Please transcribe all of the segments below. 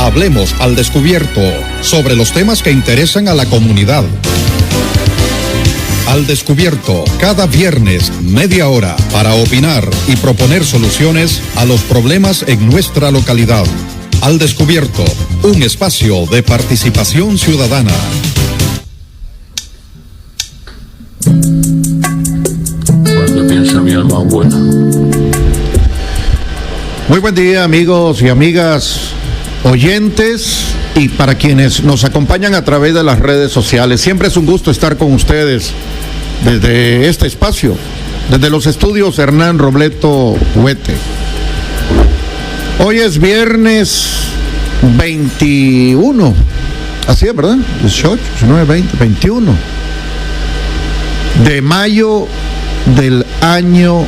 Hablemos al descubierto sobre los temas que interesan a la comunidad. Al descubierto, cada viernes, media hora, para opinar y proponer soluciones a los problemas en nuestra localidad. Al descubierto, un espacio de participación ciudadana. Cuando piensa mi alma buena. Muy buen día, amigos y amigas, oyentes y para quienes nos acompañan a través de las redes sociales. Siempre es un gusto estar con ustedes desde este espacio, desde los estudios Hernán Robleto Huete. Hoy es viernes 21, así es, ¿verdad? 18, 19, 20, 21 de mayo del año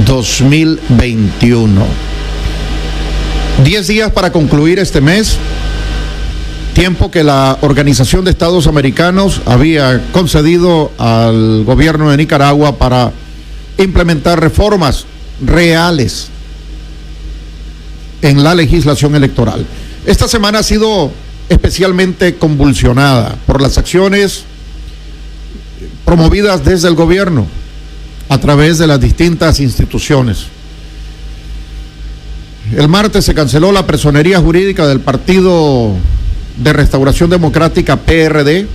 2021. 10 días para concluir este mes, tiempo que la Organización de Estados Americanos había concedido al gobierno de Nicaragua para implementar reformas reales en la legislación electoral. Esta semana ha sido especialmente convulsionada por las acciones promovidas desde el gobierno a través de las distintas instituciones. El martes se canceló la personería jurídica del Partido de Restauración Democrática, PRD,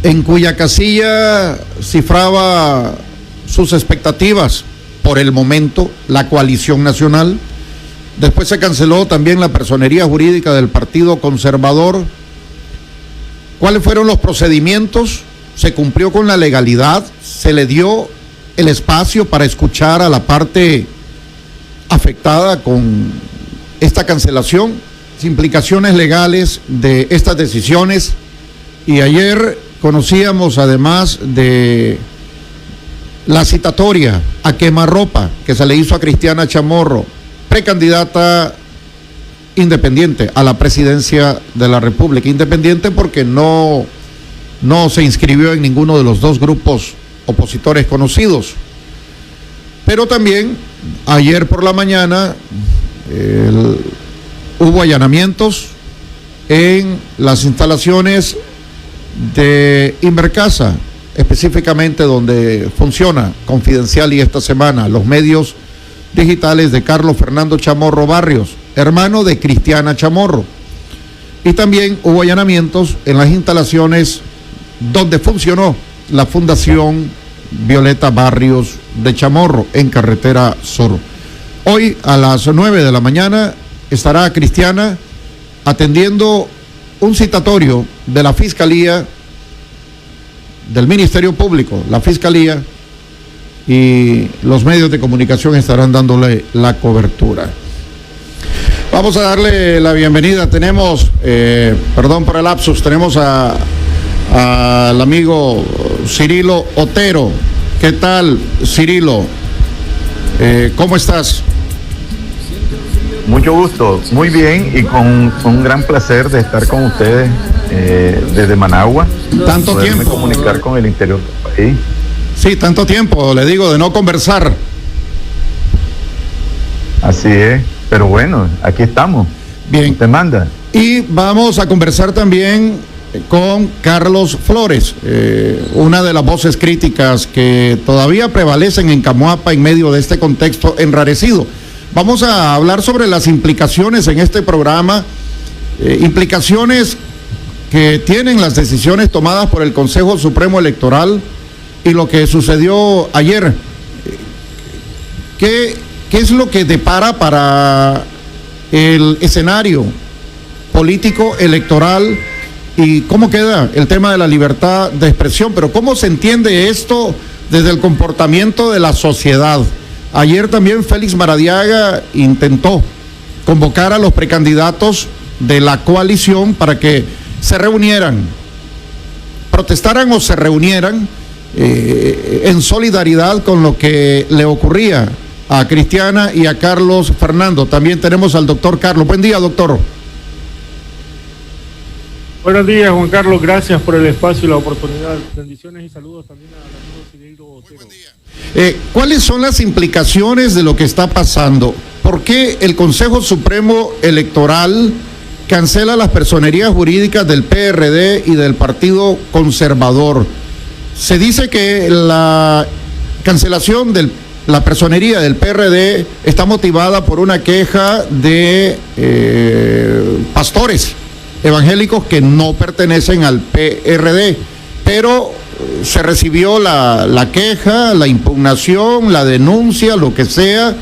en cuya casilla cifraba sus expectativas por el momento la coalición nacional. Después se canceló también la personería jurídica del Partido Conservador. ¿Cuáles fueron los procedimientos? Se cumplió con la legalidad, se le dio el espacio para escuchar a la parte afectada con esta cancelación, implicaciones legales de estas decisiones. Y ayer conocíamos además de la citatoria a quemarropa que se le hizo a Cristiana Chamorro, precandidata independiente a la presidencia de la República. Independiente porque no se inscribió en ninguno de los dos grupos opositores conocidos. Pero también ayer por la mañana hubo allanamientos en las instalaciones de Invercasa, específicamente donde funciona Confidencial y esta semana los medios digitales de Carlos Fernando Chamorro Barrios, hermano de Cristiana Chamorro. Y también hubo allanamientos en las instalaciones donde funcionó la Fundación Violeta Barrios de Chamorro en Carretera Sur. Hoy a las 9 de la mañana estará Cristiana atendiendo un citatorio de la Fiscalía, del Ministerio Público, la Fiscalía, y los medios de comunicación estarán dándole la cobertura. Vamos a darle la bienvenida. Tenemos, perdón por el lapsus, tenemos al amigo Cirilo Otero. ¿Qué tal, Cirilo? ¿Cómo estás? Mucho gusto, muy bien y con un gran placer de estar con ustedes desde Managua. Tanto tiempo. Comunicar con el interior del país. Sí, tanto tiempo, le digo, de no conversar. Así es, pero bueno, aquí estamos. Bien. Te manda. Y vamos a conversar también con Carlos Flores, una de las voces críticas que todavía prevalecen en Camoapa en medio de este contexto enrarecido. Vamos a hablar sobre las implicaciones en este programa, implicaciones que tienen las decisiones tomadas por el Consejo Supremo Electoral y lo que sucedió ayer. ¿Qué es lo que depara para el escenario político electoral y cómo queda el tema de la libertad de expresión? Pero ¿cómo se entiende esto desde el comportamiento de la sociedad? Ayer también Félix Maradiaga intentó convocar a los precandidatos de la coalición para que se reunieran, protestaran o se reunieran en solidaridad con lo que le ocurría a Cristiana y a Carlos Fernando. También tenemos al doctor Carlos. Buen día, doctor. Buenos días, Juan Carlos, gracias por el espacio y la oportunidad. Bendiciones y saludos también al amigo Cirilo Otero. ¿Cuáles son las implicaciones de lo que está pasando? ¿Por qué el Consejo Supremo Electoral cancela las personerías jurídicas del PRD y del Partido Conservador? Se dice que la cancelación de la personería del PRD está motivada por una queja de pastores evangélicos que no pertenecen al PRD, pero se recibió la queja, la impugnación, la denuncia, lo que sea,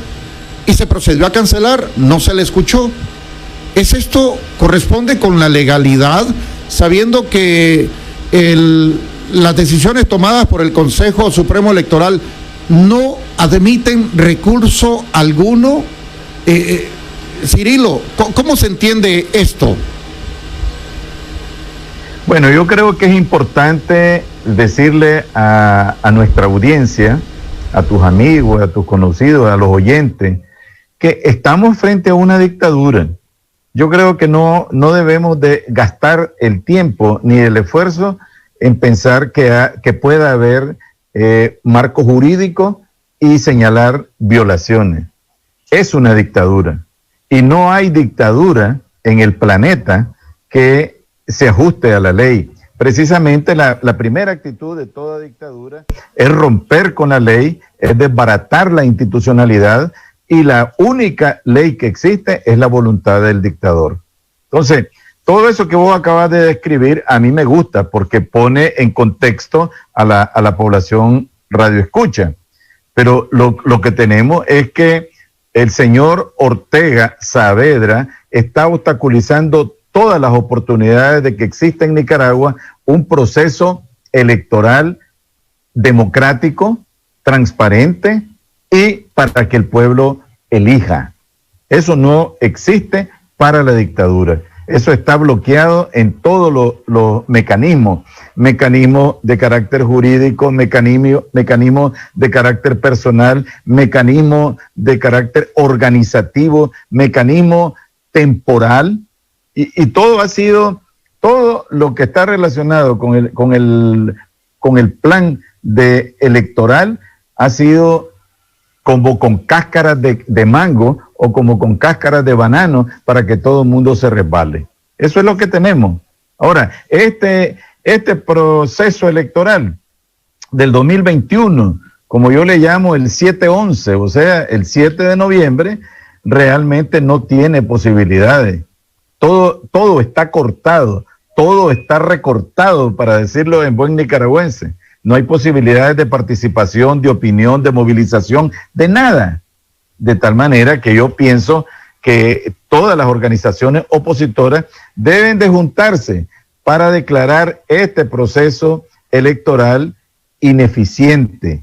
y se procedió a cancelar, no se le escuchó. ¿Es esto corresponde con la legalidad, sabiendo que las decisiones tomadas por el Consejo Supremo Electoral no admiten recurso alguno? Cirilo, ¿cómo se entiende esto? Bueno, yo creo que es importante decirle a nuestra audiencia, a tus amigos, a tus conocidos, a los oyentes, que estamos frente a una dictadura. Yo creo que no debemos de gastar el tiempo ni el esfuerzo en pensar que pueda haber marco jurídico y señalar violaciones. Es una dictadura y no hay dictadura en el planeta que se ajuste a la ley. Precisamente la primera actitud de toda dictadura es romper con la ley, es desbaratar la institucionalidad, y la única ley que existe es la voluntad del dictador. Entonces, todo eso que vos acabas de describir a mí me gusta porque pone en contexto a la población radioescucha. Pero lo que tenemos es que el señor Ortega Saavedra está obstaculizando todas las oportunidades de que exista en Nicaragua un proceso electoral democrático, transparente y para que el pueblo elija. Eso no existe para la dictadura. Eso está bloqueado en todos los mecanismos de carácter jurídico, mecanismos de carácter personal, mecanismos de carácter organizativo, mecanismo temporal, y todo ha sido, todo lo que está relacionado con el plan electoral ha sido como con cáscaras de mango o como con cáscaras de banano para que todo el mundo se resbale. Eso es lo que tenemos. Ahora, este proceso electoral del 2021, como yo le llamo el 7-11, o sea, el 7 de noviembre, realmente no tiene posibilidades. Todo está cortado, todo está recortado, para decirlo en buen nicaragüense. No hay posibilidades de participación, de opinión, de movilización, de nada. De tal manera que yo pienso que todas las organizaciones opositoras deben de juntarse para declarar este proceso electoral ineficiente,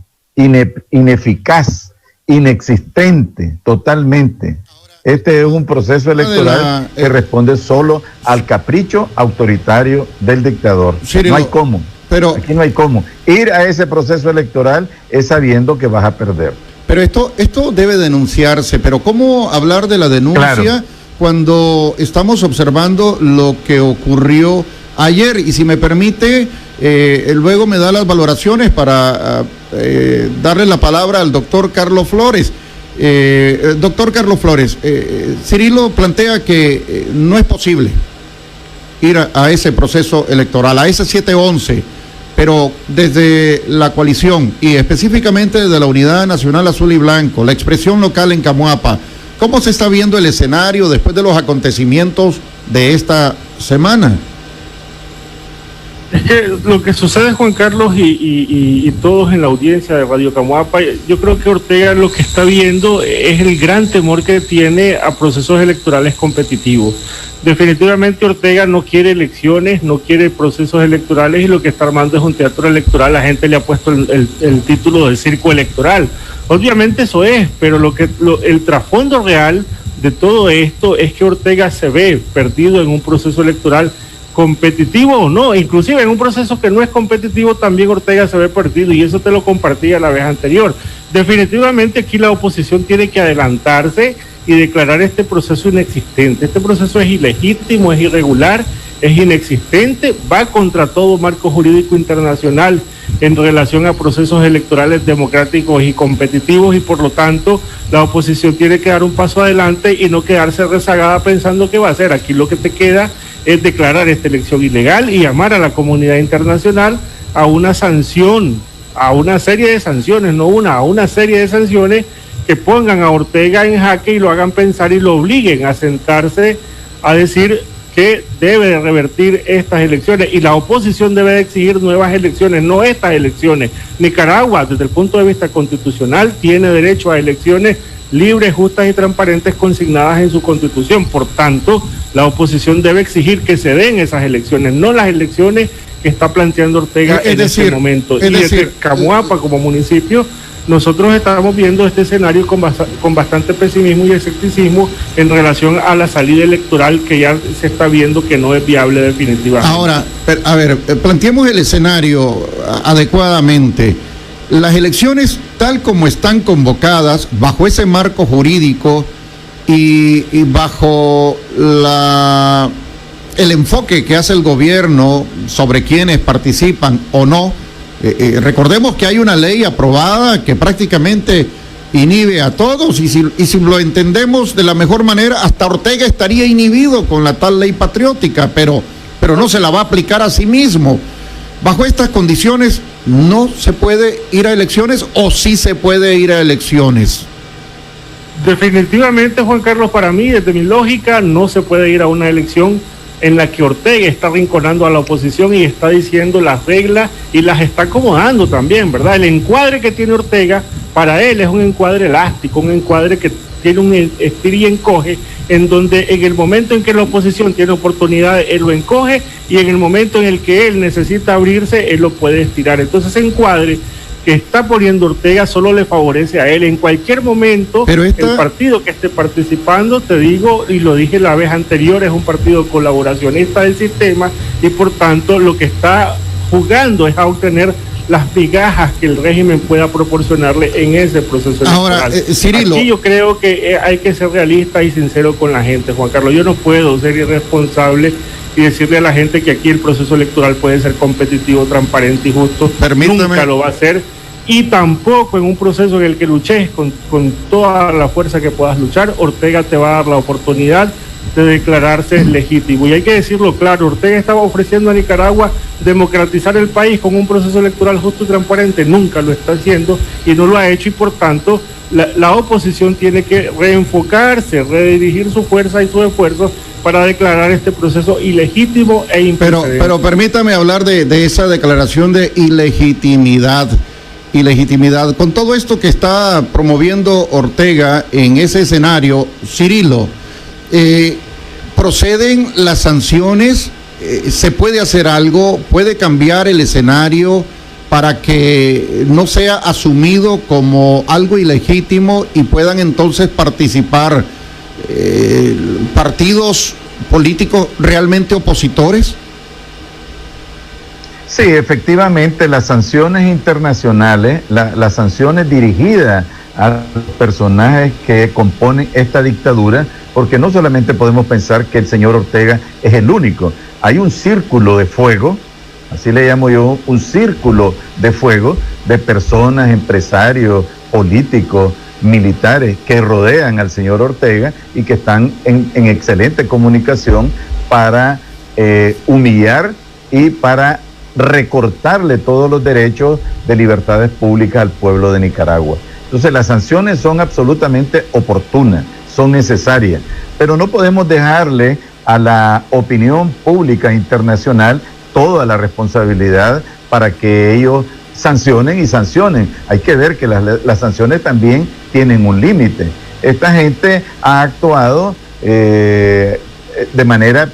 ineficaz, inexistente, totalmente. Este es un proceso electoral que responde solo al capricho autoritario del dictador. Cirilo, no hay cómo. Pero aquí no hay cómo. Ir a ese proceso electoral es sabiendo que vas a perder. Pero esto debe denunciarse, pero ¿cómo hablar de la denuncia cuando estamos observando lo que ocurrió ayer? Y si me permite, luego me da las valoraciones para darle la palabra al doctor Carlos Flores. Doctor Carlos Flores, Cirilo plantea que no es posible ir a ese proceso electoral, a ese 7-11, pero desde la coalición y específicamente desde la Unidad Nacional Azul y Blanco, la expresión local en Camuapa, ¿cómo se está viendo el escenario después de los acontecimientos de esta semana? Es que lo que sucede, Juan Carlos, y todos en la audiencia de Radio Camuapa, yo creo que Ortega lo que está viendo es el gran temor que tiene a procesos electorales competitivos. Definitivamente Ortega no quiere elecciones, no quiere procesos electorales, y lo que está armando es un teatro electoral. La gente le ha puesto el título del circo electoral. Obviamente eso es, pero el trasfondo real de todo esto es que Ortega se ve perdido en un proceso electoral competitivo o no, inclusive en un proceso que no es competitivo también Ortega se ve perdido, y eso te lo compartía la vez anterior. Definitivamente aquí la oposición tiene que adelantarse y declarar este proceso inexistente. Este proceso es ilegítimo, es irregular, es inexistente, va contra todo marco jurídico internacional en relación a procesos electorales democráticos y competitivos, y por lo tanto la oposición tiene que dar un paso adelante y no quedarse rezagada pensando qué va a hacer. Aquí lo que te queda es declarar esta elección ilegal y llamar a la comunidad internacional a una sanción, a una serie de sanciones, no una, a una serie de sanciones que pongan a Ortega en jaque y lo hagan pensar y lo obliguen a sentarse a decir que debe de revertir estas elecciones, y la oposición debe de exigir nuevas elecciones, no estas elecciones. Nicaragua, desde el punto de vista constitucional, tiene derecho a elecciones libres, justas y transparentes consignadas en su constitución. Por tanto, la oposición debe exigir que se den esas elecciones, no las elecciones que está planteando Ortega en este momento. Y desde Camuapa como municipio, nosotros estamos viendo este escenario con bastante pesimismo y escepticismo en relación a la salida electoral, que ya se está viendo que no es viable definitivamente. Ahora, a ver, planteemos el escenario adecuadamente. Las elecciones, tal como están convocadas, bajo ese marco jurídico y bajo el enfoque que hace el gobierno sobre quienes participan o no, recordemos que hay una ley aprobada que prácticamente inhibe a todos, y si lo entendemos de la mejor manera, hasta Ortega estaría inhibido con la tal ley patriótica, pero no se la va a aplicar a sí mismo. Bajo estas condiciones, ¿no se puede ir a elecciones o sí se puede ir a elecciones? Definitivamente, Juan Carlos, para mí, desde mi lógica, no se puede ir a una elección en la que Ortega está arrinconando a la oposición y está diciendo las reglas y las está acomodando también, ¿verdad? El encuadre que tiene Ortega, para él es un encuadre elástico, un encuadre que tiene un estir y encoge, en donde en el momento en que la oposición tiene oportunidad, él lo encoge, y en el momento en el que él necesita abrirse, él lo puede estirar. Entonces ese encuadre que está poniendo Ortega solo le favorece a él. En cualquier momento, el partido que esté participando, te digo, y lo dije la vez anterior, es un partido colaboracionista del sistema, y por tanto lo que está jugando es a obtener las migajas que el régimen pueda proporcionarle en ese proceso electoral. Ahora, Cirilo, aquí yo creo que hay que ser realista y sincero con la gente, Juan Carlos. Yo no puedo ser irresponsable y decirle a la gente que aquí el proceso electoral puede ser competitivo, transparente y justo. Nunca lo va a ser. Y tampoco en un proceso en el que luches con toda la fuerza que puedas luchar, Ortega te va a dar la oportunidad de declararse legítimo. Y hay que decirlo claro, Ortega estaba ofreciendo a Nicaragua democratizar el país con un proceso electoral justo y transparente. Nunca lo está haciendo y no lo ha hecho, y por tanto la oposición tiene que reenfocarse, redirigir su fuerza y su esfuerzo para declarar este proceso ilegítimo e improcedente. Pero permítame hablar de esa declaración de ilegitimidad. Con todo esto que está promoviendo Ortega en ese escenario, Cirilo, ¿proceden las sanciones? ¿Se puede hacer algo? ¿Puede cambiar el escenario para que no sea asumido como algo ilegítimo y puedan entonces participar partidos políticos realmente opositores? Sí, efectivamente, las sanciones internacionales, las sanciones dirigidas a los personajes que componen esta dictadura, porque no solamente podemos pensar que el señor Ortega es el único, hay un círculo de fuego, así le llamo yo, un círculo de fuego de personas, empresarios, políticos, militares que rodean al señor Ortega y que están en excelente comunicación para humillar y para recortarle todos los derechos de libertades públicas al pueblo de Nicaragua. Entonces las sanciones son absolutamente oportunas, son necesarias, pero no podemos dejarle a la opinión pública internacional toda la responsabilidad para que ellos sancionen y sancionen. Hay que ver que las sanciones también tienen un límite. Esta gente ha actuado de manera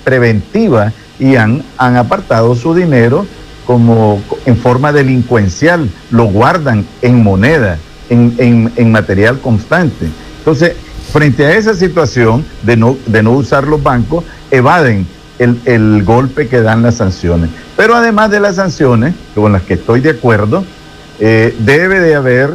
preventiva y han apartado su dinero como en forma delincuencial, lo guardan en moneda, en material constante. Entonces, frente a esa situación de no usar los bancos, evaden el golpe que dan las sanciones. Pero además de las sanciones, con las que estoy de acuerdo, debe de haber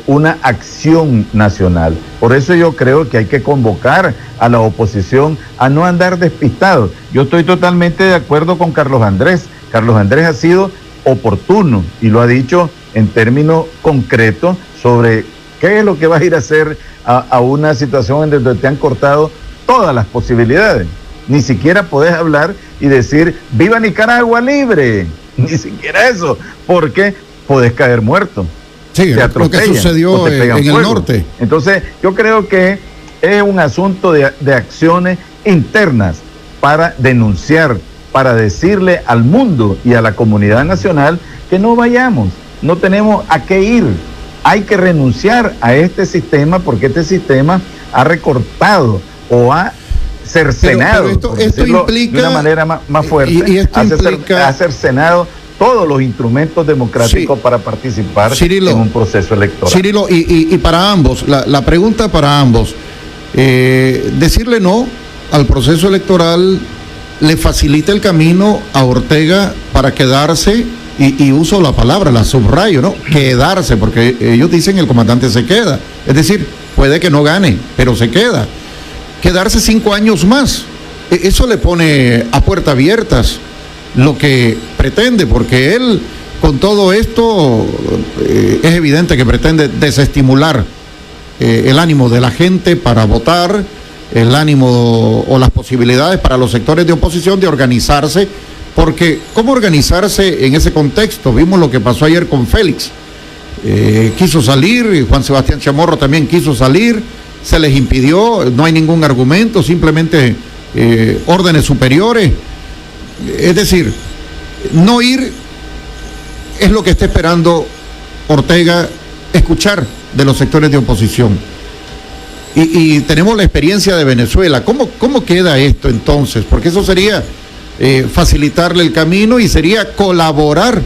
una acción nacional. Por eso yo creo que hay que convocar a la oposición a no andar despistados. Yo estoy totalmente de acuerdo con Carlos Andrés. Carlos Andrés ha sido oportuno y lo ha dicho en términos concretos sobre qué es lo que vas a ir a hacer a una situación en donde te han cortado todas las posibilidades. Ni siquiera podés hablar y decir ¡viva Nicaragua libre! Ni siquiera eso, porque podés caer muerto. Sí, lo que sucedió en el norte. Entonces, yo creo que es un asunto de acciones internas para denunciar, para decirle al mundo y a la comunidad nacional que no vayamos, no tenemos a qué ir. Hay que renunciar a este sistema porque este sistema ha recortado o ha cercenado, pero esto implica, de una manera más fuerte, y esto implica, ha cercenado todos los instrumentos democráticos para participar Cirilo, en un proceso electoral. Cirilo, y para ambos, la pregunta para ambos, decirle no al proceso electoral le facilita el camino a Ortega para quedarse, y uso la palabra, la subrayo, ¿no? Quedarse, porque ellos dicen el comandante se queda, es decir, puede que no gane, pero se queda. Quedarse 5 años más, eso le pone a puertas abiertas lo que pretende, porque él con todo esto es evidente que pretende desestimular el ánimo de la gente para votar, el ánimo o las posibilidades para los sectores de oposición de organizarse, porque ¿cómo organizarse en ese contexto? Vimos lo que pasó ayer con Félix, quiso salir, y Juan Sebastián Chamorro también quiso salir, se les impidió, no hay ningún argumento, simplemente órdenes superiores. Es decir, no ir es lo que está esperando Ortega escuchar de los sectores de oposición. Y tenemos la experiencia de Venezuela. ¿Cómo queda esto entonces? Porque eso sería facilitarle el camino y sería colaborar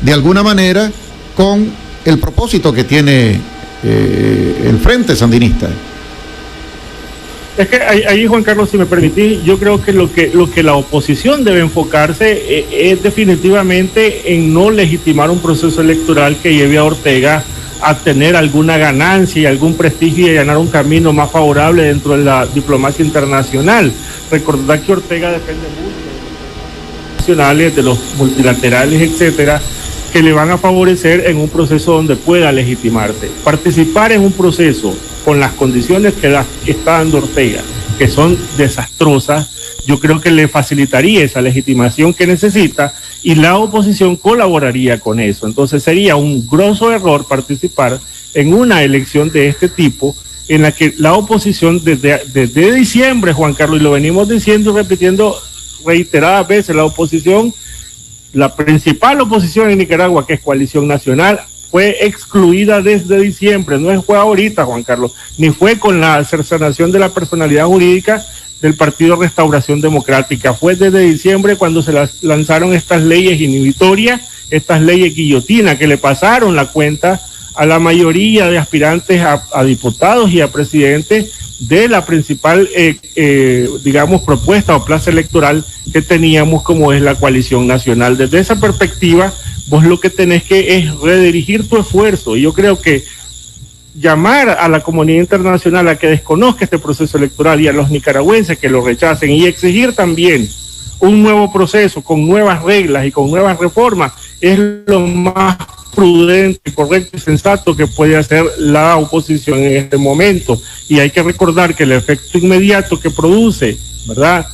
de alguna manera con el propósito que tiene el Frente Sandinista. Es que ahí, Juan Carlos, si me permitís, yo creo que lo que la oposición debe enfocarse es definitivamente en no legitimar un proceso electoral que lleve a Ortega a tener alguna ganancia y algún prestigio y allanar un camino más favorable dentro de la diplomacia internacional. Recordad que Ortega depende mucho de los nacionales, de los multilaterales, etcétera, que le van a favorecer en un proceso donde pueda legitimarse. Participar en un proceso con las condiciones que está dando Ortega, que son desastrosas, yo creo que le facilitaría esa legitimación que necesita y la oposición colaboraría con eso. Entonces sería un grosso error participar en una elección de este tipo en la que la oposición desde diciembre, Juan Carlos, y lo venimos diciendo y repitiendo reiteradas veces, la principal oposición en Nicaragua, que es Coalición Nacional, fue excluida desde diciembre, no fue ahorita, Juan Carlos, ni fue con la cercenación de la personalidad jurídica del Partido Restauración Democrática, fue desde diciembre cuando se lanzaron estas leyes inhibitorias, estas leyes guillotina que le pasaron la cuenta a la mayoría de aspirantes a diputados y a presidentes de la principal, propuesta o plaza electoral que teníamos, como es la Coalición Nacional. Desde esa perspectiva, vos lo que tenés que es redirigir tu esfuerzo. Y yo creo que llamar a la comunidad internacional a que desconozca este proceso electoral y a los nicaragüenses que lo rechacen y exigir también un nuevo proceso con nuevas reglas y con nuevas reformas es lo más prudente, correcto y sensato que puede hacer la oposición en este momento. Y hay que recordar que el efecto inmediato que produce, ¿verdad?,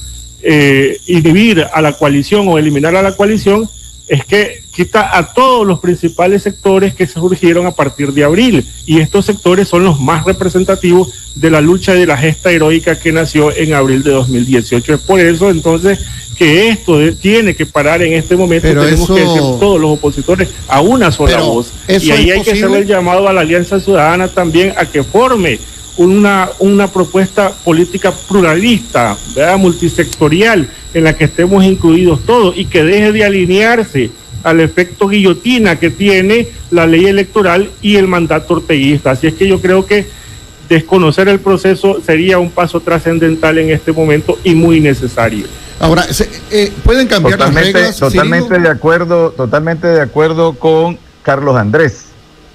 inhibir a la coalición o eliminar a la coalición es que quita a todos los principales sectores que surgieron a partir de abril, y estos sectores son los más representativos de la lucha y de la gesta heroica que nació en abril de 2018. Es por eso entonces que esto tiene que parar en este momento. Pero tenemos que decir todos los opositores a una sola voz, y ahí hay que hacer el llamado a la Alianza Ciudadana también a que forme una propuesta política pluralista, ¿verdad?, multisectorial, en la que estemos incluidos todos y que deje de alinearse al efecto guillotina que tiene la ley electoral y el mandato orteguista. Así es que yo creo que desconocer el proceso sería un paso trascendental en este momento y muy necesario. Ahora, ¿pueden cambiar las reglas? Totalmente de acuerdo con Carlos Andrés.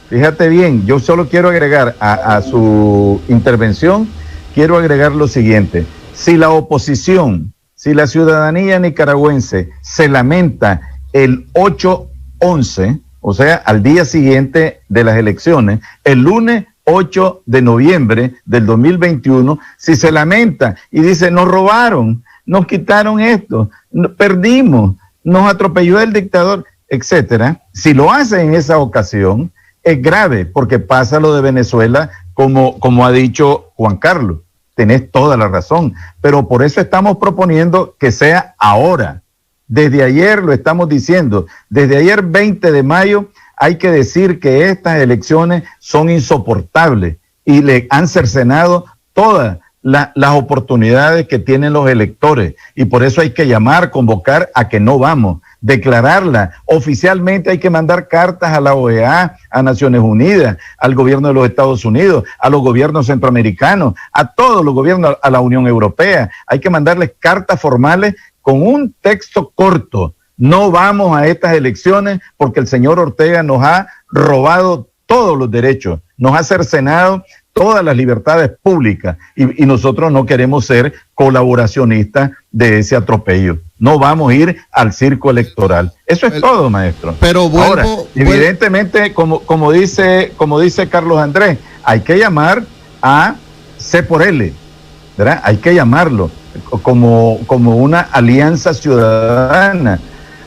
fíjate bien, yo solo quiero agregar a su intervención, quiero agregar lo siguiente: si la oposición, si la ciudadanía nicaragüense se lamenta el 8/11, o sea, al día siguiente de las elecciones, el lunes 8 de noviembre del 2021, si se lamenta y dice, nos robaron, nos quitaron esto, perdimos, nos atropelló el dictador, etcétera, si lo hace en esa ocasión, es grave, porque pasa lo de Venezuela, como ha dicho Juan Carlos. Tenés toda la razón, pero por eso estamos proponiendo que sea ahora. Desde ayer lo estamos diciendo, desde ayer 20 de mayo hay que decir que estas elecciones son insoportables y le han cercenado todas las oportunidades que tienen los electores, y por eso hay que llamar, convocar a que no vamos, declararla oficialmente. Hay que mandar cartas a la OEA, a Naciones Unidas, al gobierno de los Estados Unidos, a los gobiernos centroamericanos, a todos los gobiernos, a la Unión Europea. Hay que mandarles cartas formales con un texto corto. No vamos a estas elecciones porque el señor Ortega nos ha robado todos los derechos, nos ha cercenado todas las libertades públicas, y nosotros no queremos ser colaboracionistas de ese atropello. No vamos a ir al circo electoral. Eso es todo, maestro. Pero ahora, evidentemente, como dice Carlos Andrés, hay que llamar a C por L, ¿verdad? Hay que llamarlo como una alianza ciudadana.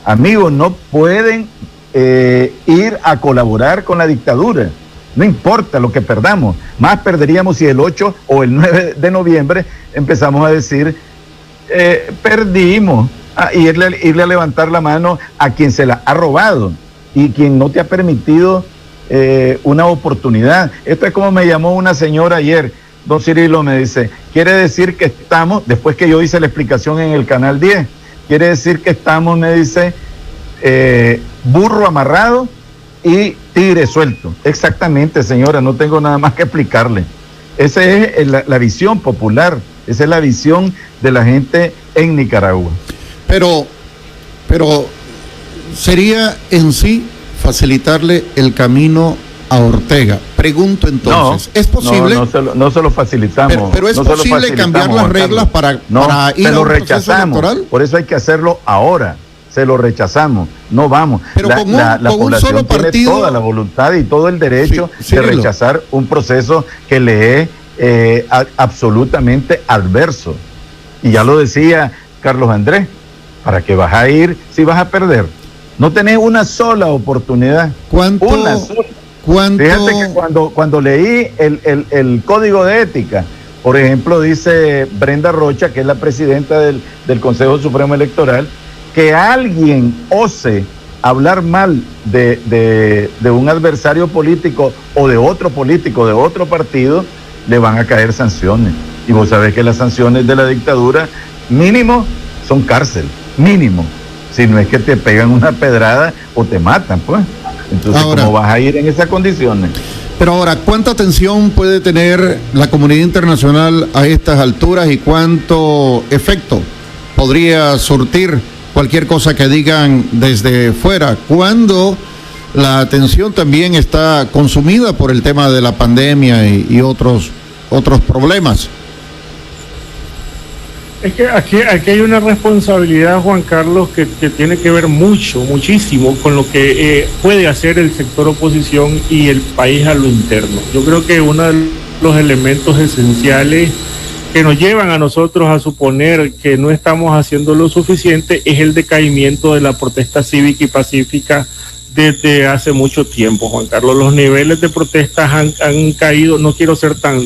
Amigos, no pueden ir a colaborar con la dictadura. No importa lo que perdamos, más perderíamos si el 8 o el 9 de noviembre empezamos a decir, perdimos, y irle a levantar la mano a quien se la ha robado y quien no te ha permitido una oportunidad. Esto es como me llamó una señora ayer, don Cirilo, me dice, quiere decir que estamos, después que yo hice la explicación en el Canal 10, quiere decir que estamos, me dice, burro amarrado y tigre suelto. Exactamente, señora, no tengo nada más que explicarle. Esa es la visión popular, esa es la visión de la gente en Nicaragua. Pero sería en sí facilitarle el camino a Ortega. Pregunto entonces, ¿es posible? No se lo facilitamos. Pero es posible cambiar las reglas para ir a un proceso electoral. Por eso hay que hacerlo ahora. Se lo rechazamos, no vamos. Pero con un solo partido tiene toda la voluntad y todo el derecho de rechazar un proceso que le es absolutamente adverso. Y ya lo decía Carlos Andrés, ¿para qué vas a ir si vas a perder? No tenés una sola oportunidad. Una sola. Fíjate que cuando leí el código de ética, por ejemplo, dice Brenda Rocha, que es la presidenta del Consejo Supremo Electoral, que alguien ose hablar mal de un adversario político o de otro político, de otro partido, le van a caer sanciones. Y vos sabés que las sanciones de la dictadura mínimo son cárcel, mínimo. Si no es que te pegan una pedrada o te matan, pues. Entonces, ahora, ¿cómo vas a ir en esas condiciones? Pero ahora, ¿cuánta atención puede tener la comunidad internacional a estas alturas y cuánto efecto podría surtir cualquier cosa que digan desde fuera, cuando la atención también está consumida por el tema de la pandemia y otros problemas? Es que aquí hay una responsabilidad, Juan Carlos, que tiene que ver muchísimo con lo que puede hacer el sector oposición y el país a lo interno. Yo creo que uno de los elementos esenciales que nos llevan a nosotros a suponer que no estamos haciendo lo suficiente es el decaimiento de la protesta cívica y pacífica desde hace mucho tiempo, Juan Carlos. Los niveles de protestas han caído, no quiero ser tan,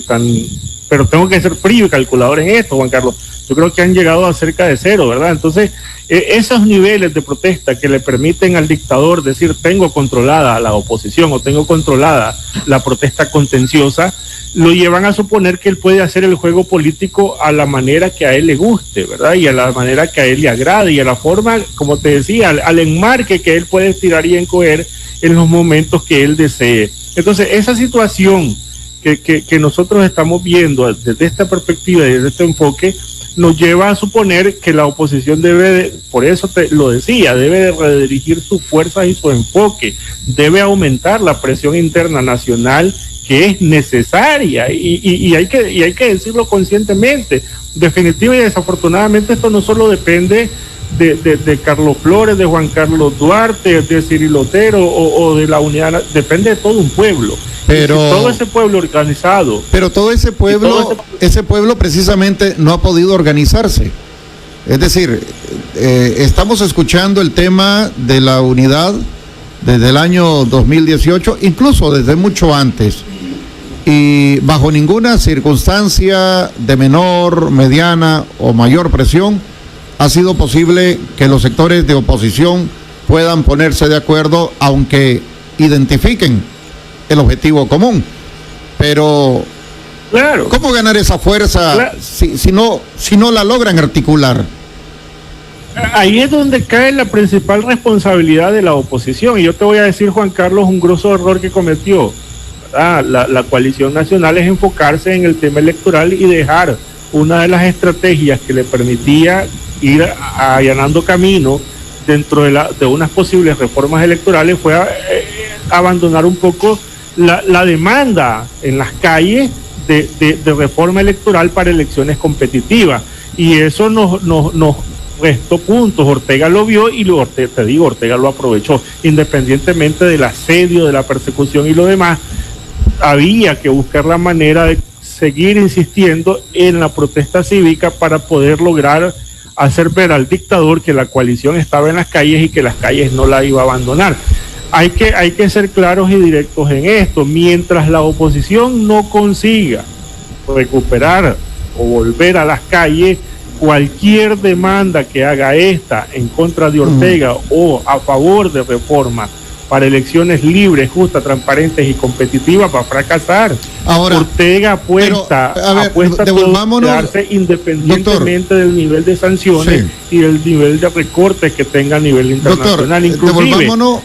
pero tengo que ser frío y calculador en esto, Juan Carlos. Yo creo que han llegado a cerca de cero, ¿verdad? Entonces, esos niveles de protesta que le permiten al dictador decir tengo controlada la oposición o tengo controlada la protesta contenciosa, lo llevan a suponer que él puede hacer el juego político a la manera que a él le guste, ¿verdad? Y a la manera que a él le agrade y a la forma, como te decía, al enmarque que él puede estirar y encoger en los momentos que él desee. Entonces, esa situación que nosotros estamos viendo desde esta perspectiva y desde este enfoque nos lleva a suponer que la oposición por eso te lo decía, debe de redirigir sus fuerzas y su enfoque, debe aumentar la presión interna nacional que es necesaria y hay que decirlo conscientemente. Definitiva y desafortunadamente esto no solo depende de Carlos Flores, de Juan Carlos Duarte, de Cirilo Otero o de la unidad, depende de todo un pueblo. Pero si todo ese pueblo organizado. Pero todo ese pueblo precisamente no ha podido organizarse. Es decir, estamos escuchando el tema de la unidad desde el año 2018, incluso desde mucho antes, y bajo ninguna circunstancia de menor, mediana o mayor presión ha sido posible que los sectores de oposición puedan ponerse de acuerdo, aunque identifiquen el objetivo común. Pero claro, ¿cómo ganar esa fuerza claro, si no la logran articular? Ahí es donde cae la principal responsabilidad de la oposición. Y yo te voy a decir, Juan Carlos, un grosso error que cometió la coalición nacional es enfocarse en el tema electoral y dejar una de las estrategias que le permitía ir allanando camino dentro de unas posibles reformas electorales fue abandonar un poco la demanda en las calles de reforma electoral para elecciones competitivas, y eso nos restó puntos. Ortega lo vio y Ortega lo aprovechó, independientemente del asedio, de la persecución y lo demás. Había que buscar la manera de seguir insistiendo en la protesta cívica para poder lograr hacer ver al dictador que la coalición estaba en las calles y que las calles no la iba a abandonar. Hay que ser claros y directos en esto. Mientras la oposición no consiga recuperar o volver a las calles, cualquier demanda que haga esta en contra de Ortega o a favor de reforma para elecciones libres, justas, transparentes y competitivas va a fracasar. Ahora, Ortega apuesta a quedarse independientemente del nivel de sanciones y del nivel de recortes que tenga a nivel internacional.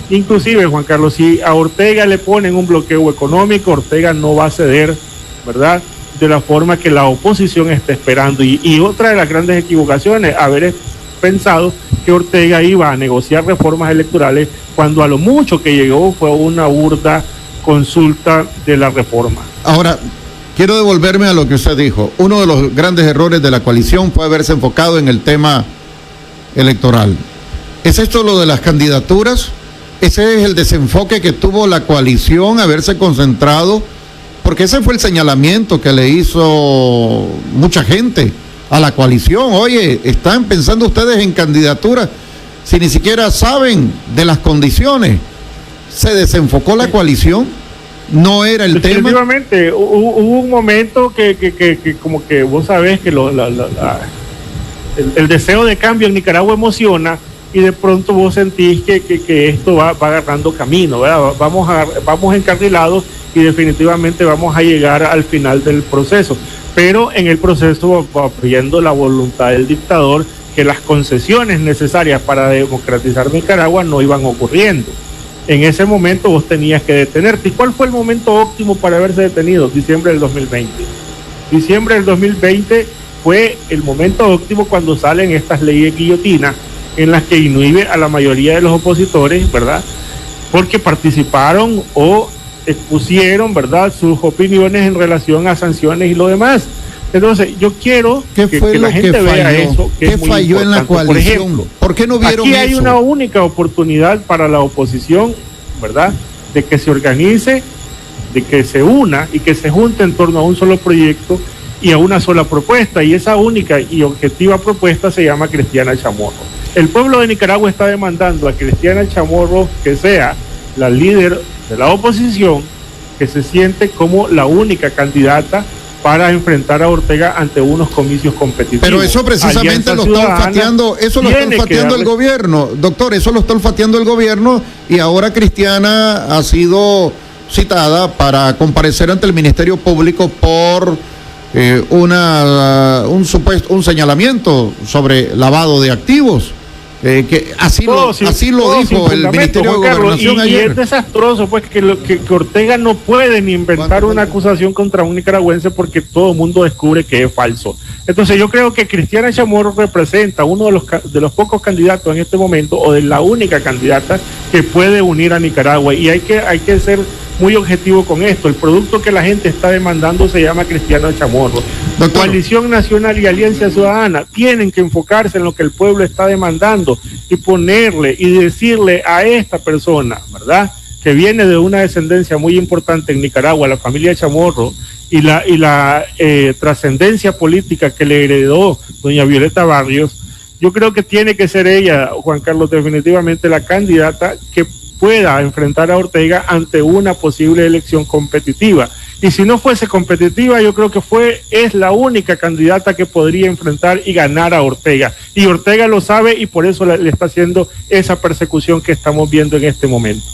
Inclusive, Juan Carlos, si a Ortega le ponen un bloqueo económico, Ortega no va a ceder, ¿verdad?, de la forma que la oposición está esperando. Y otra de las grandes equivocaciones, haber pensado que Ortega iba a negociar reformas electorales cuando a lo mucho que llegó fue una burda consulta de la reforma. Ahora, quiero devolverme a lo que usted dijo. Uno de los grandes errores de la coalición fue haberse enfocado en el tema electoral. ¿Es esto lo de las candidaturas? ¿Ese es el desenfoque que tuvo la coalición, haberse concentrado? Porque ese fue el señalamiento que le hizo mucha gente a la coalición. Oye, están pensando ustedes en candidaturas si ni siquiera saben de las condiciones. ¿Se desenfocó la coalición? ¿No era el tema? Definitivamente, hubo un momento que como que vos sabés que el deseo de cambio en Nicaragua emociona, y de pronto vos sentís que esto va agarrando camino, ¿verdad? Vamos encarrilados y definitivamente vamos a llegar al final del proceso. Pero en el proceso va viendo la voluntad del dictador que las concesiones necesarias para democratizar Nicaragua no iban ocurriendo. En ese momento vos tenías que detenerte. ¿Y cuál fue el momento óptimo para haberse detenido? Diciembre del 2020. Diciembre del 2020 fue el momento óptimo cuando salen estas leyes guillotinas en las que inhibe a la mayoría de los opositores, ¿verdad?, porque participaron o expusieron, ¿verdad?, sus opiniones en relación a sanciones y lo demás. Entonces, yo quiero que la gente vea eso. ¿Qué falló en la coalición? Por ejemplo, ¿por qué no vieron aquí eso? Hay una única oportunidad para la oposición, ¿verdad?, de que se organice, de que se una y que se junte en torno a un solo proyecto y a una sola propuesta, y esa única y objetiva propuesta se llama Cristiana Chamorro. El pueblo de Nicaragua está demandando a Cristiana Chamorro que sea la líder de la oposición, que se siente como la única candidata para enfrentar a Ortega ante unos comicios competitivos. Pero eso precisamente lo está olfateando, el gobierno, doctor, eso lo está olfateando el gobierno, y ahora Cristiana ha sido citada para comparecer ante el Ministerio Público por un señalamiento sobre lavado de activos. que así lo dijo el Ministerio de Gobernación ayer. Y es desastroso, pues, que Ortega no puede ni inventar una acusación contra un nicaragüense porque todo el mundo descubre que es falso. Entonces yo creo que Cristiana Chamorro representa uno de los pocos candidatos en este momento, o de la única candidata que puede unir a Nicaragua, y hay que ser muy objetivo con esto. El producto que la gente está demandando se llama Cristiana Chamorro. Doctor. Coalición Nacional y Alianza Ciudadana tienen que enfocarse en lo que el pueblo está demandando y ponerle y decirle a esta persona, ¿verdad?, que viene de una descendencia muy importante en Nicaragua, la familia Chamorro, y la trascendencia política que le heredó doña Violeta Barrios. Yo creo que tiene que ser ella, Juan Carlos, definitivamente la candidata que pueda enfrentar a Ortega ante una posible elección competitiva. Y si no fuese competitiva, yo creo que es la única candidata que podría enfrentar y ganar a Ortega. Y Ortega lo sabe y por eso le está haciendo esa persecución que estamos viendo en este momento.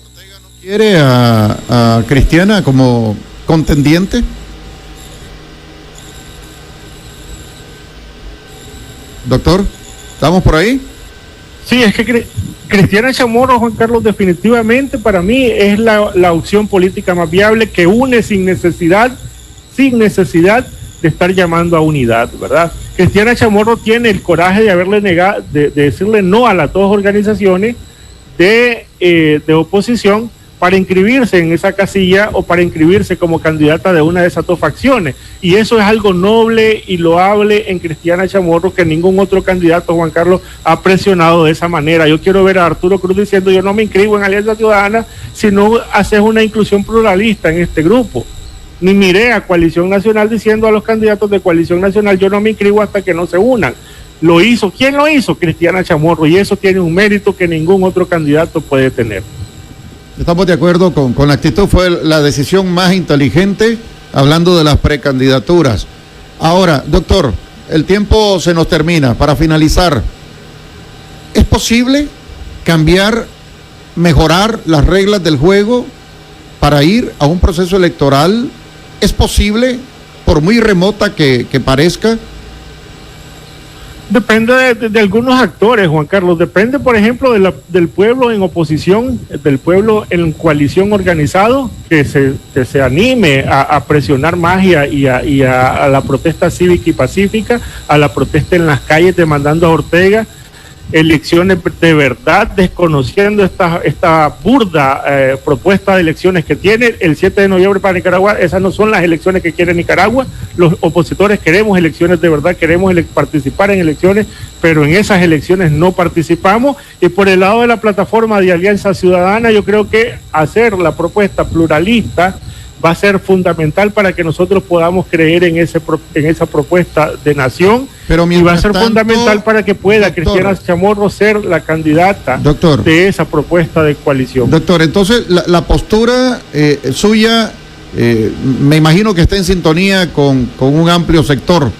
¿Ortega no quiere a Cristiana como contendiente? Doctor, ¿estamos por ahí? Sí, es que Cristiana Chamorro, Juan Carlos, definitivamente para mí es la opción política más viable, que une sin necesidad de estar llamando a unidad, ¿verdad? Cristiana Chamorro tiene el coraje de haberle negado, de decirle no a las dos organizaciones de oposición para inscribirse en esa casilla o para inscribirse como candidata de una de esas dos facciones. Y eso es algo noble y loable en Cristiana Chamorro, que ningún otro candidato, Juan Carlos, ha presionado de esa manera. Yo quiero ver a Arturo Cruz diciendo: yo no me inscribo en Alianza Ciudadana si no haces una inclusión pluralista en este grupo. Ni miré a Coalición Nacional diciendo a los candidatos de Coalición Nacional: yo no me inscribo hasta que no se unan. Lo hizo. ¿Quién lo hizo? Cristiana Chamorro. Y eso tiene un mérito que ningún otro candidato puede tener. Estamos de acuerdo con la actitud, fue la decisión más inteligente, hablando de las precandidaturas. Ahora, doctor, el tiempo se nos termina. Para finalizar, ¿es posible cambiar, mejorar las reglas del juego para ir a un proceso electoral? ¿Es posible, por muy remota que parezca? Depende de algunos actores, Juan Carlos. Depende, por ejemplo, del pueblo en oposición, del pueblo en coalición organizado, que se anime a presionar más y a la protesta cívica y pacífica, a la protesta en las calles demandando a Ortega elecciones de verdad, desconociendo esta burda propuesta de elecciones que tiene el 7 de noviembre para Nicaragua. Esas no son las elecciones que quiere Nicaragua. Los opositores queremos elecciones de verdad, queremos participar en elecciones, pero en esas elecciones no participamos. Y por el lado de la plataforma de Alianza Ciudadana, yo creo que hacer la propuesta pluralista va a ser fundamental para que nosotros podamos creer en esa propuesta de nación. Pero y va a ser fundamental para que pueda, doctor, Cristiana Chamorro ser la candidata, doctor, de esa propuesta de coalición. Doctor, entonces la postura suya, me imagino que está en sintonía con un amplio sector,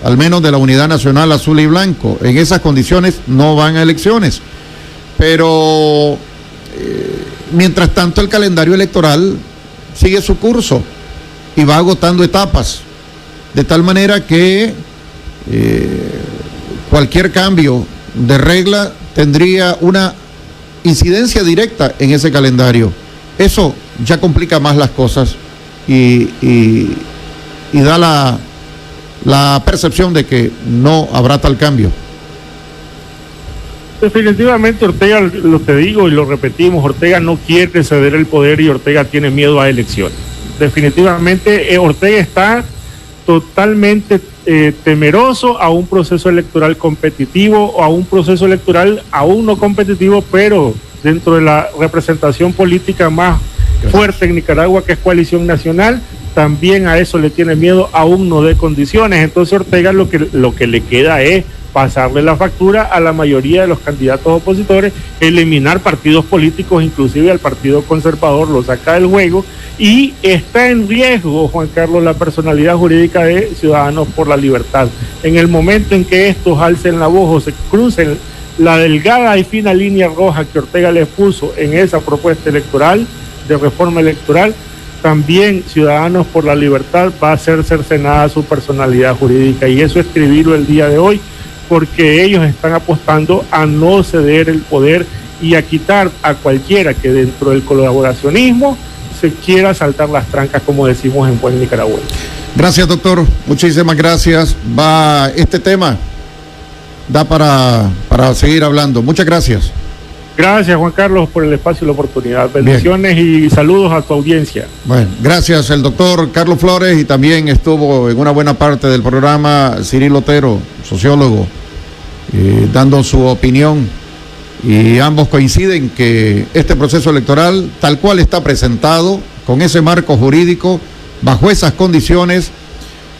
al menos de la Unidad Nacional Azul y Blanco. En esas condiciones no van a elecciones. Pero, mientras tanto, el calendario electoral sigue su curso y va agotando etapas, de tal manera que cualquier cambio de regla tendría una incidencia directa en ese calendario. Eso ya complica más las cosas y da la percepción de que no habrá tal cambio. Definitivamente Ortega, lo te digo y lo repetimos, Ortega no quiere ceder el poder y Ortega tiene miedo a elecciones. Definitivamente Ortega está totalmente temeroso a un proceso electoral competitivo o a un proceso electoral aún no competitivo, pero dentro de la representación política más fuerte en Nicaragua, que es Coalición Nacional, también a eso le tiene miedo, aún no de condiciones. Entonces Ortega lo que le queda es pasarle la factura a la mayoría de los candidatos opositores, eliminar partidos políticos, inclusive al Partido Conservador, lo saca del juego, y está en riesgo, Juan Carlos, la personalidad jurídica de Ciudadanos por la Libertad. En el momento en que estos alcen la voz o se crucen la delgada y fina línea roja que Ortega les puso en esa propuesta electoral, de reforma electoral, también Ciudadanos por la Libertad va a ser cercenada su personalidad jurídica, y eso escribirlo el día de hoy porque ellos están apostando a no ceder el poder y a quitar a cualquiera que dentro del colaboracionismo se quiera saltar las trancas, como decimos en buen nicaragüense. Gracias, doctor. Muchísimas gracias. Este tema da para seguir hablando. Muchas gracias. Gracias, Juan Carlos, por el espacio y la oportunidad. Bendiciones y saludos a tu audiencia. Bueno, gracias el doctor Carlos Flores, y también estuvo en una buena parte del programa Cirilo Otero, sociólogo, dando su opinión, y ambos coinciden que este proceso electoral, tal cual está presentado, con ese marco jurídico, bajo esas condiciones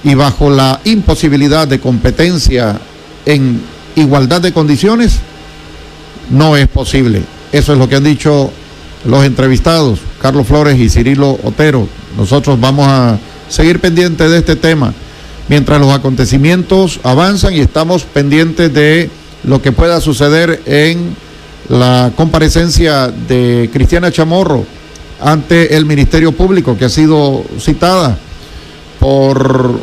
y bajo la imposibilidad de competencia en igualdad de condiciones, no es posible. Eso es lo que han dicho los entrevistados, Carlos Flores y Cirilo Otero. Nosotros vamos a seguir pendientes de este tema mientras los acontecimientos avanzan, y estamos pendientes de lo que pueda suceder en la comparecencia de Cristiana Chamorro ante el Ministerio Público, que ha sido citada por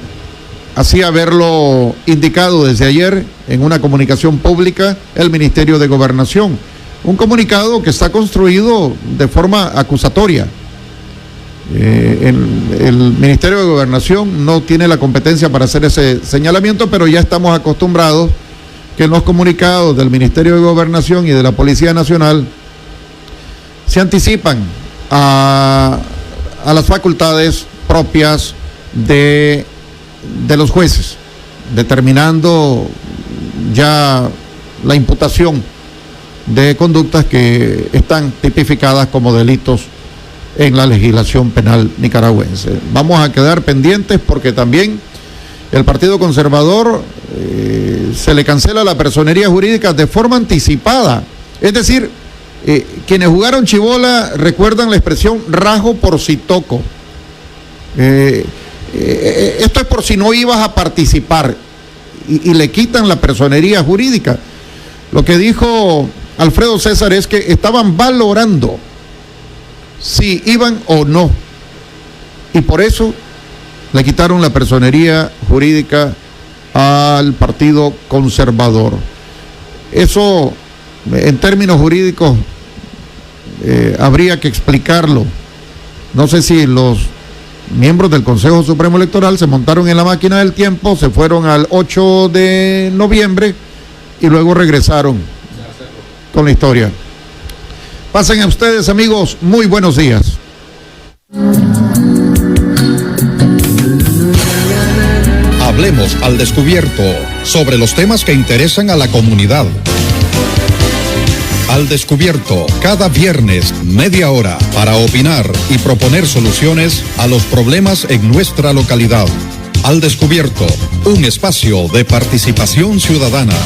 así haberlo indicado desde ayer en una comunicación pública el Ministerio de Gobernación. Un comunicado que está construido de forma acusatoria. El Ministerio de Gobernación no tiene la competencia para hacer ese señalamiento, pero ya estamos acostumbrados que en los comunicados del Ministerio de Gobernación y de la Policía Nacional se anticipan a las facultades propias de los jueces, determinando ya la imputación de conductas que están tipificadas como delitos en la legislación penal nicaragüense. Vamos a quedar pendientes porque también el Partido Conservador se le cancela la personería jurídica de forma anticipada. Es decir, quienes jugaron chibola recuerdan la expresión rajo por si toco. Esto es por si no ibas a participar y le quitan la personería jurídica. Lo que dijo Alfredo César es que estaban valorando si iban o no, y por eso le quitaron la personería jurídica al Partido Conservador. Eso, en términos jurídicos, habría que explicarlo. No sé si los miembros del Consejo Supremo Electoral se montaron en la máquina del tiempo, se fueron al 8 de noviembre y luego regresaron con la historia. Pasen a ustedes, amigos, muy buenos días. Hablemos al descubierto sobre los temas que interesan a la comunidad. Al Descubierto, cada viernes, media hora, para opinar y proponer soluciones a los problemas en nuestra localidad. Al Descubierto, un espacio de participación ciudadana.